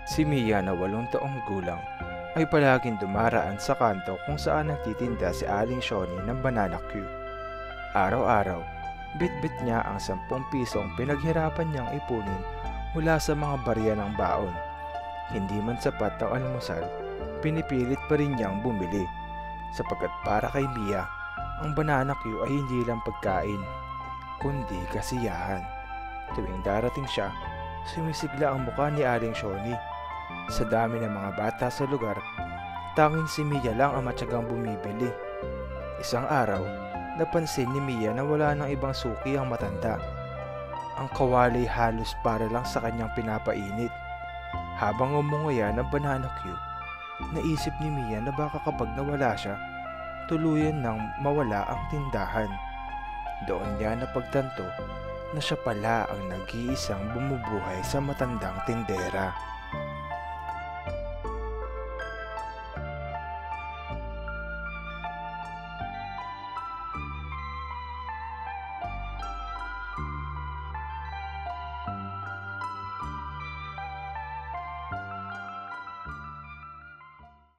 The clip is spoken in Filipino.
Si Mia na 8 taong gulang ay palaging dumaraan sa kanto kung saan nagtitinda si Aling Shoni ng banana Q. Araw-araw, bitbit niya ang 10 pisong pinaghirapan niyang ipunin mula sa mga barya ng baon. Hindi man sapat ang almusal, pinipilit pa rin niyang bumili sapagkat para kay Mia, ang banana Q ay hindi lang pagkain, kundi kasiyahan. Tuwing darating siya, sumisigla ang mukha ni Aling Shoni. Sa dami ng mga bata sa lugar, tanging si Mia lang ang matyagang bumibili. Isang araw, napansin ni Mia na wala ng ibang suki ang matanda. Ang kawali halos para lang sa kanyang pinapainit. Habang umunguya ng banana Q, naisip ni Mia na baka kapag nawala siya, tuluyan nang mawala ang tindahan. Doon niya napagtanto na siya pala ang nag-iisang bumubuhay sa matandang tindera.